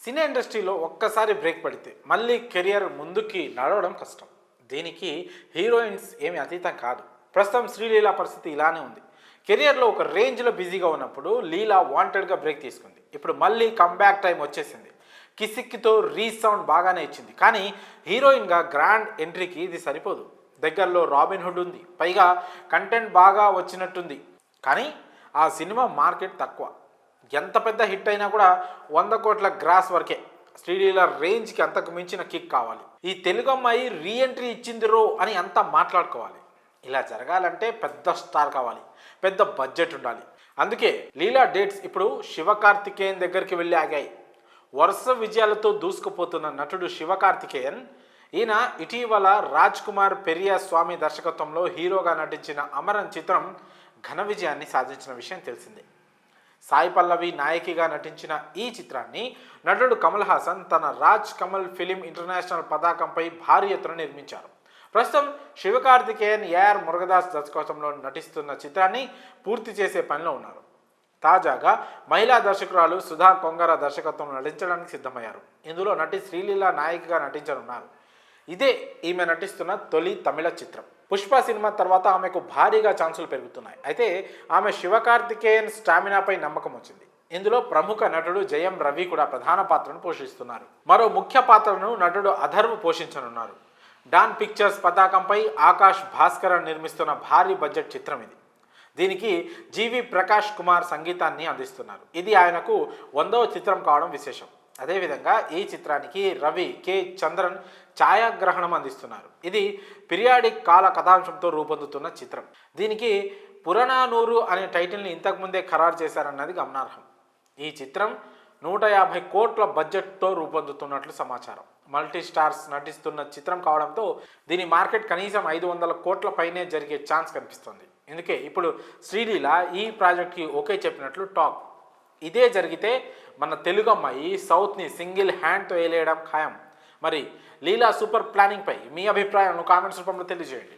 సినీ ఇండస్ట్రీలో ఒక్కసారి బ్రేక్ పడితే మళ్ళీ కెరియర్ ముందుకి నడవడం కష్టం. దీనికి హీరోయిన్స్ ఏమి అతీతం కాదు. ప్రస్తుతం శ్రీలీల పరిస్థితి ఇలానే ఉంది. కెరియర్లో ఒక రేంజ్లో బిజీగా ఉన్నప్పుడు లీలా వాంటెడ్గా బ్రేక్ తీసుకుంది. ఇప్పుడు మళ్ళీ కంబ్యాక్ టైం వచ్చేసింది. కిసిక్కితో రీసౌండ్ బాగానే ఇచ్చింది, కానీ హీరోయిన్గా గ్రాండ్ ఎంట్రీకి ఇది సరిపోదు. దగ్గరలో రాబిన్ హుడ్ ఉంది, పైగా కంటెంట్ బాగా వచ్చినట్టుంది, కానీ ఆ సినిమా మార్కెట్ తక్కువ. ఎంత పెద్ద హిట్ అయినా కూడా 100 కోట్ల గ్రాస్ వరకే. శ్రీలీల రేంజ్కి అంతకు మించిన కిక్ కావాలి. ఈ తెలుగు అమ్మాయి రీఎంట్రీ ఇచ్చింది రో అని అంతా మాట్లాడుకోవాలి. ఇలా జరగాలంటే పెద్ద స్టార్ కావాలి, పెద్ద బడ్జెట్ ఉండాలి. అందుకే లీలా డేట్స్ ఇప్పుడు శివకార్తికేయన్ దగ్గరికి వెళ్ళి ఆగాయి. వరుస విజయాలతో దూసుకుపోతున్న నటుడు శివకార్తికేయన్, ఈయన ఇటీవల రాజ్ కుమార్ పెరియా స్వామి దర్శకత్వంలో హీరోగా నటించిన అమరన్ చిత్రం ఘన విజయాన్ని సాధించిన విషయం తెలిసిందే. సాయి పల్లవి నాయకిగా నటించిన ఈ చిత్రాన్ని నటుడు కమల్ హాసన్ తన రాజ్ కమల్ ఫిలిం ఇంటర్నేషనల్ పతాకంపై భారీ ఎత్తున నిర్మించారు. ప్రస్తుతం శివకార్తికేయన్ ఏఆర్ మురుగదాస్ దర్శకత్వంలో నటిస్తున్న చిత్రాన్ని పూర్తి చేసే పనిలో ఉన్నారు. తాజాగా మహిళా దర్శకురాలు సుధా కొంగర దర్శకత్వంలో నటించడానికి సిద్ధమయ్యారు. ఇందులో నటి శ్రీలీల నాయకిగా నటించనున్నారు. ఇదే ఈమె నటిస్తున్న తొలి తమిళ చిత్రం. పుష్ప సినిమా తర్వాత ఆమెకు భారీగా ఛాన్సులు పెరుగుతున్నాయి. అయితే ఆమె శివకార్తికేయన్ స్టామినాపై నమ్మకం వచ్చింది. ఇందులో ప్రముఖ నటుడు జయం రవి కూడా ప్రధాన పాత్రను పోషిస్తున్నారు. మరో ముఖ్య పాత్రను నటుడు అధర్వ్ పోషించనున్నారు. డాన్ పిక్చర్స్ పతాకంపై ఆకాష్ భాస్కర్ నిర్మిస్తున్న భారీ బడ్జెట్ చిత్రం ఇది. దీనికి జీవి ప్రకాష్ కుమార్ సంగీతాన్ని అందిస్తున్నారు. ఇది ఆయనకు 100వ చిత్రం కావడం విశేషం. అదేవిధంగా ఈ చిత్రానికి రవి కె చంద్రన్ ఛాయాగ్రహణం అందిస్తున్నారు. ఇది పిరియాడిక్ కాల కథాంశంతో రూపొందుతున్న చిత్రం. దీనికి పురనానూరు అనే టైటిల్ని ఇంతకుముందే ఖరారు చేశారన్నది గమనార్హం. ఈ చిత్రం 150 కోట్ల బడ్జెట్తో రూపొందుతున్నట్లు సమాచారం. మల్టీ స్టార్స్ నటిస్తున్న చిత్రం కావడంతో దీని మార్కెట్ కనీసం 500 కోట్ల పైనే జరిగే ఛాన్స్ కనిపిస్తుంది. అందుకే ఇప్పుడు శ్రీలీల ఈ ప్రాజెక్ట్కి ఓకే చెప్పినట్లు టాక్. ఇదే జరిగితే మన తెలుగు అమ్మాయి సౌత్ని సింగిల్ హ్యాండ్తో వేయలేయడం ఖాయం. మరి లీలా సూపర్ ప్లానింగ్పై మీ అభిప్రాయాలను కామెంట్స్ రూపంలో తెలియజేయండి.